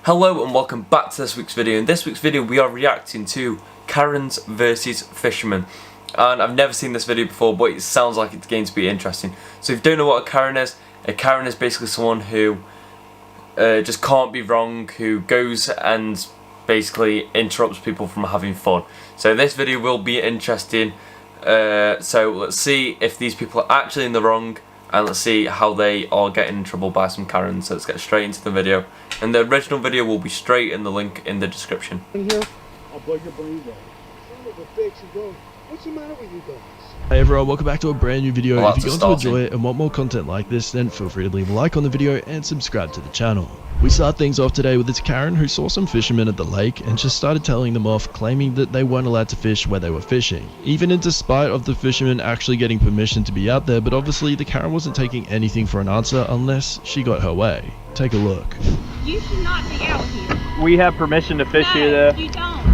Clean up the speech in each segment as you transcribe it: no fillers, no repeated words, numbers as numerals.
Hello and welcome back to this week's video. In this week's video we are reacting to Karens versus Fisherman. And I've never seen this video before, but it sounds like it's going to be interesting. So if you don't know what a Karen is basically someone who just can't be wrong, who goes and basically interrupts people from having fun. So this video will be interesting. So let's see if these people are actually in the wrong, and let's see how they are getting in trouble by some Karens. So let's get straight into the video. And the original video will be straight in the link in the description. In here, I'll blow your brains out. What's the matter with you guys? Hey everyone, welcome back to a brand new video. Well, if you're going to enjoy it and want more content like this, then feel free to leave a like on the video and subscribe to the channel. We start things off today with this Karen who saw some fishermen at the lake and just started telling them off, claiming that they weren't allowed to fish where they were fishing, even in despite of the fishermen actually getting permission to be out there. But obviously the Karen wasn't taking anything for an answer unless she got her way. Take a look. You should not be out here. We have permission to fish here though. You don't.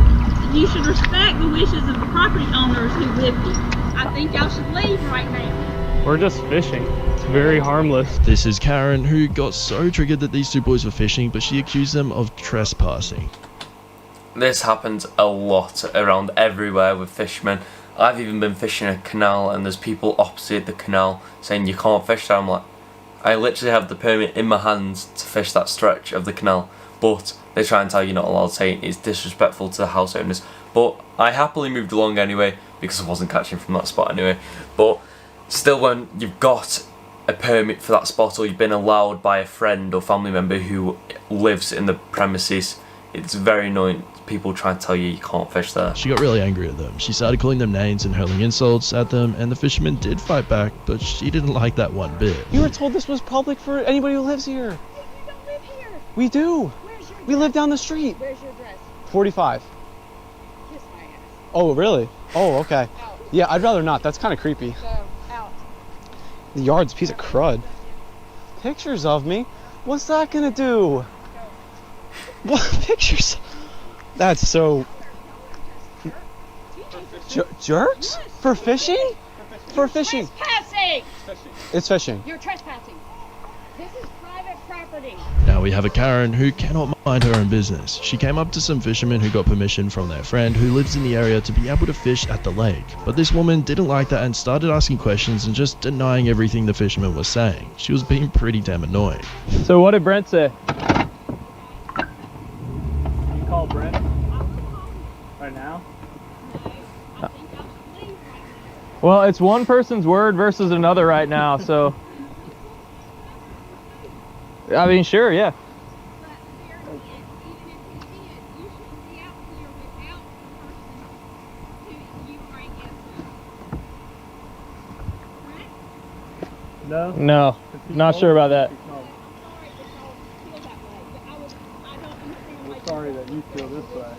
You should respect the wishes of the property owners who live here. I think y'all should leave right now. We're just fishing. It's very harmless. This is Karen who got so triggered that these two boys were fishing, but she accused them of trespassing. This happens a lot around everywhere with fishermen. I've even been fishing a canal and there's people opposite the canal saying you can't fish there. I'm like, I literally have the permit in my hands to fish that stretch of the canal, but they try and tell you not allowed, saying it's disrespectful to the house owners. But I happily moved along anyway because I wasn't catching from that spot anyway. But still, when you've got a permit for that spot or you've been allowed by a friend or family member who lives in the premises, it's very annoying. People try and tell you can't fish there. She got really angry at them. She started calling them names and hurling insults at them, and the fisherman did fight back, but she didn't like that one bit. You were told this was public for anybody who lives here. You don't live here. We do. Where's your We live down the street. Where's your address? 45. Kiss my ass. Oh, really? Oh, okay. Out. Yeah, I'd rather not. That's kind of creepy. Go. Out. The yard's a piece of crud. Pictures of me? What's that gonna do? What pictures? That's so... Jerks? For fishing? For fishing. Trespassing. It's fishing. You're trespassing. This is private property. Now we have a Karen who cannot mind her own business. She came up to some fishermen who got permission from their friend who lives in the area to be able to fish at the lake. But this woman didn't like that and started asking questions and just denying everything the fisherman was saying. She was being pretty damn annoying. So what did Brent say? You call Brent? Right now? Well, it's one person's word versus another right now, so... I mean, sure, yeah. No? No, not sure about that. We're sorry that you feel this way.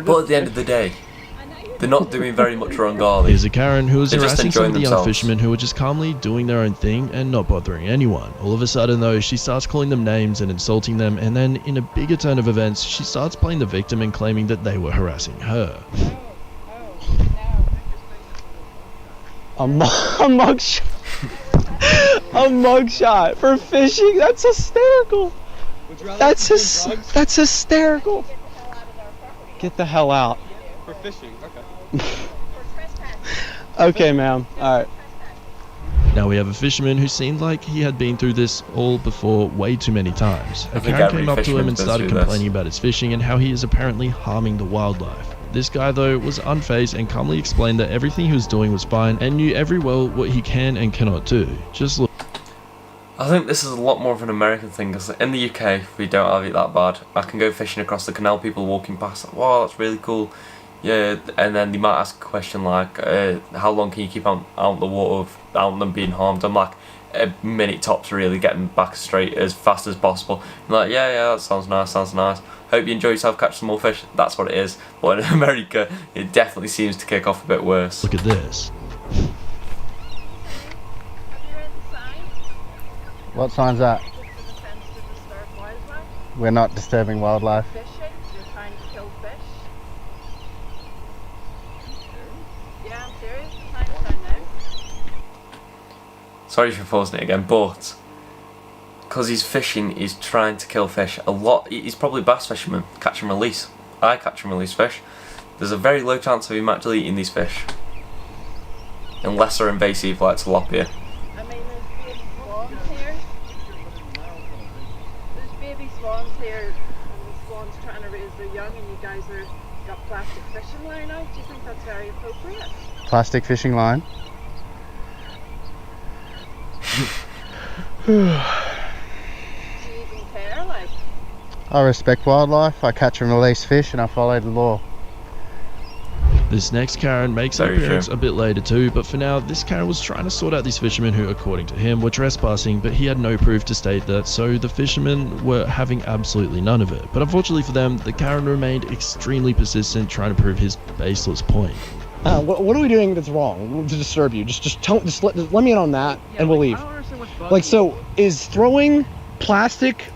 But at the end of the day, they're not doing very much wrong, are they? Here's a Karen who was They're just harassing some of the young themselves. fishermen who were just calmly doing their own thing and not bothering anyone. All of a sudden though, she starts calling them names and insulting them, and then in a bigger turn of events, she starts playing the victim and claiming that they were harassing her. A mugshot. A mugshot for fishing? That's hysterical. That's hysterical. Get the hell out. For fishing, okay. Okay, ma'am. Alright. Now we have a fisherman who seemed like he had been through this all before way too many times. A I think Karen every came up to him and fisherman's been started through complaining this. about his fishing and how he is apparently harming the wildlife. This guy though was unfazed and calmly explained that everything he was doing was fine and knew every well what he can and cannot do. Just look. I think this is a lot more of an American thing, because in the UK we don't have it that bad. I can go fishing across the canal, people walking past, like, wow, that's really cool. Yeah, and then they might ask a question like, how long can you keep out in the water without them being harmed? I'm like, a minute tops, really, getting back straight as fast as possible. I'm like, yeah, that sounds nice, Hope you enjoy yourself, catch some more fish. That's what it is. But in America, it definitely seems to kick off a bit worse. Look at this. What sign's that? This is a fence to disturb wildlife. We're not disturbing wildlife. Fishing. You're trying to kill fish. Yeah, I'm serious. The sign is on there. Sorry for pausing it again, but because he's fishing, he's trying to kill fish a lot. He's probably bass fisherman, catch and release. I catch and release fish. There's a very low chance of him actually eating these fish, unless they're invasive like tilapia. I mean, there's baby swans here. There's baby swans here, and the swans trying to raise their young, and you guys are got plastic fishing line out. Do you think that's very appropriate? Plastic fishing line. Do you even care? Like, I respect wildlife. I catch and release fish, and I follow the law. This next Karen makes her Very appearance true. a bit later too, but for now, this Karen was trying to sort out these fishermen who, according to him, were trespassing, but he had no proof to state that, so the fishermen were having absolutely none of it. But unfortunately for them, the Karen remained extremely persistent, trying to prove his baseless point. What are we doing that's wrong to disturb you? Just let me in on that, and we'll leave. I don't understand what's bugging Like, you. so is throwing plastic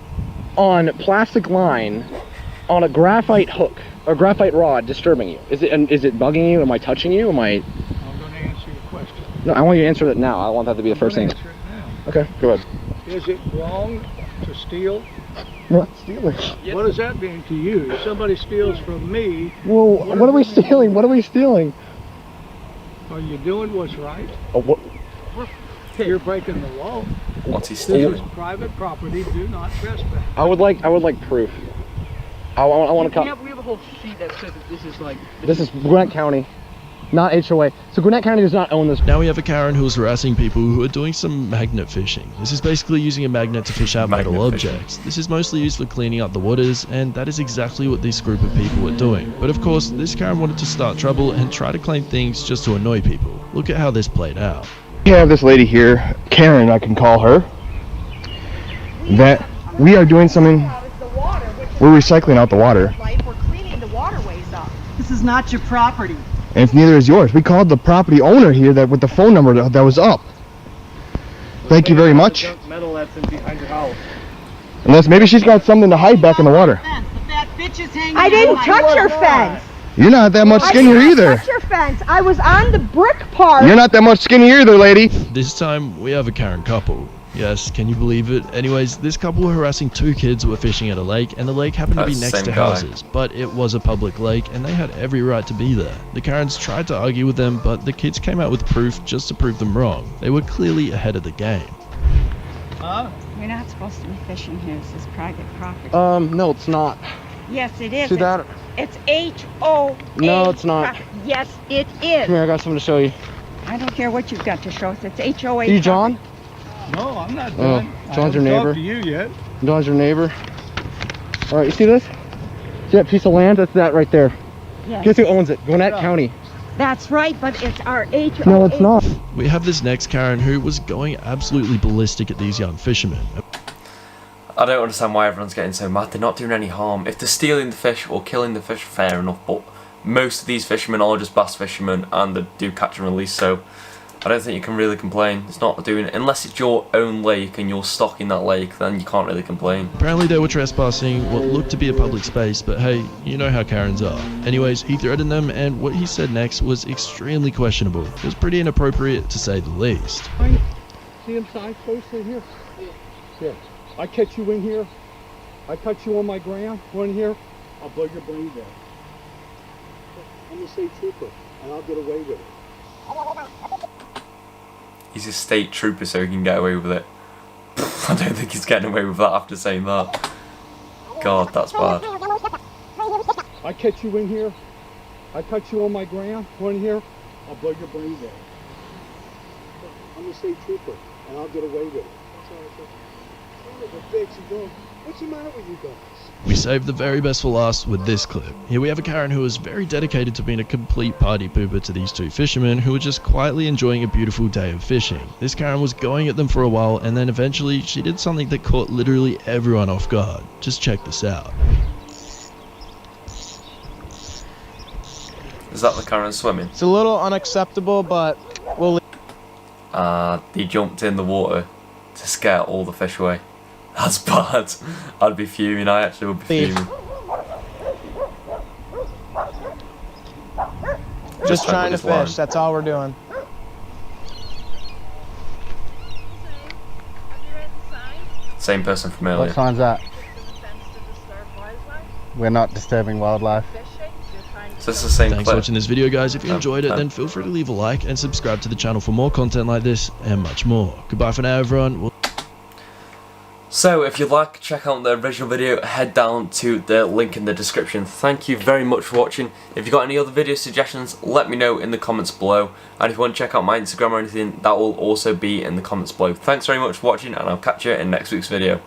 on plastic line on a graphite hook or graphite rod disturbing you? Is it bugging you? Am I touching you? I'm going to answer your question. No, I want you to answer that now. I want that to be the first thing. Answer it now. Okay, go ahead. Is it wrong to steal? What stealing? What does that mean to you? If somebody steals from me, Well, what are we stealing? What are we stealing? are you doing what's right? Oh, what? You're breaking the law. What's he This stealing? is private property. Do not trespass. I would like proof. I want to We come. have a whole sheet that says that this is like. This is Gwinnett County, not HOA. So Gwinnett County does not own this. Now we have a Karen who was harassing people who are doing some magnet fishing. This is basically using a magnet to fish out metal Magnet fishing. objects. This is mostly used for cleaning up the waters, and that is exactly what this group of people are doing. But of course, this Karen wanted to start trouble and try to claim things just to annoy people. Look at how this played out. We have this lady here, Karen, I can call her, that we are doing something, we're recycling out the water, We're cleaning the waterways up. This is not your property. and it's neither is yours. We called the property owner here that with the phone number that was up. Thank you very much. Metal that's in behind your house. Unless maybe she's got something to hide back in the water. Fence. The fat bitch is hanging I out didn't my touch your door. fence. You're not that much skinnier I didn't either. touch your fence. I was on the brick part. You're not that much skinnier either, lady. This time, we have a Karen couple. Yes, can you believe it? Anyways, this couple were harassing two kids who were fishing at a lake, and the lake happened to be That's the next same to guy. houses, but it was a public lake, and they had every right to be there. The Karens tried to argue with them, but the kids came out with proof just to prove them wrong. They were clearly ahead of the game. You're not supposed to be fishing here. This is private property. No, it's not. Yes, it is. See that? It's HOA. No, it's not. Yes, it Come is. here, I got something to show you. I don't care what you've got to show us. It's HOA. You, John? No, I'm not Oh, done. John's your I haven't neighbor. talked to you yet. John's your neighbor. All right, you see this? See that piece of land? That's that right there. Yes. Guess who owns it? Gwinnett County. That's right, but it's our HOA. No, it's not. We have this next Karen who was going absolutely ballistic at these young fishermen. I don't understand why everyone's getting so mad. They're not doing any harm. If they're stealing the fish or killing the fish, fair enough, but most of these fishermen are just bass fishermen and they do catch and release, so I don't think you can really complain. It's not doing it. Unless it's your own lake and you're stocking that lake, then you can't really complain. Apparently they were trespassing what looked to be a public space, but hey, you know how Karens are. Anyways, he threatened them, and what he said next was extremely questionable. It was pretty inappropriate to say the least. See him sign closely here? Here. I catch you in here. I catch you on my ground. One here. I'll blow your brains out. I'm a state trooper, and I'll get away with it. He's a state trooper, so he can get away with it. I don't think he's getting away with that after saying that. God, that's bad. I catch you in here. I catch you on my ground. One here. I'll blow your brains out. I'm a state trooper, and I'll get away with it. That's all I said. The figs are going. What's the matter with you guys? We saved the very best for last with this clip. Here we have a Karen who was very dedicated to being a complete party pooper to these two fishermen who were just quietly enjoying a beautiful day of fishing. This Karen was going at them for a while, and then eventually she did something that caught literally everyone off guard. Just check this out. Is that the Karen swimming? It's a little unacceptable, but we'll leave. He jumped in the water to scare all the fish away. That's bad. I'd be fuming. I actually would be Leave. fuming. Just trying trying to with his line. fish. That's all we're doing. Have you read the sign? same person from earlier. What sign's that? This is a fence to disturb wildlife. We're not disturbing wildlife. Fishing, you're trying to So it's the same Thanks for clip. watching this video, guys. If you enjoyed it, then feel free to leave a like and subscribe to the channel for more content like this and much more. Goodbye for now, everyone. So if you'd like to check out the original video, head down to the link in the description. Thank you very much for watching. If you've got any other video suggestions, let me know in the comments below. And if you want to check out my Instagram or anything, that will also be in the comments below. Thanks very much for watching, and I'll catch you in next week's video.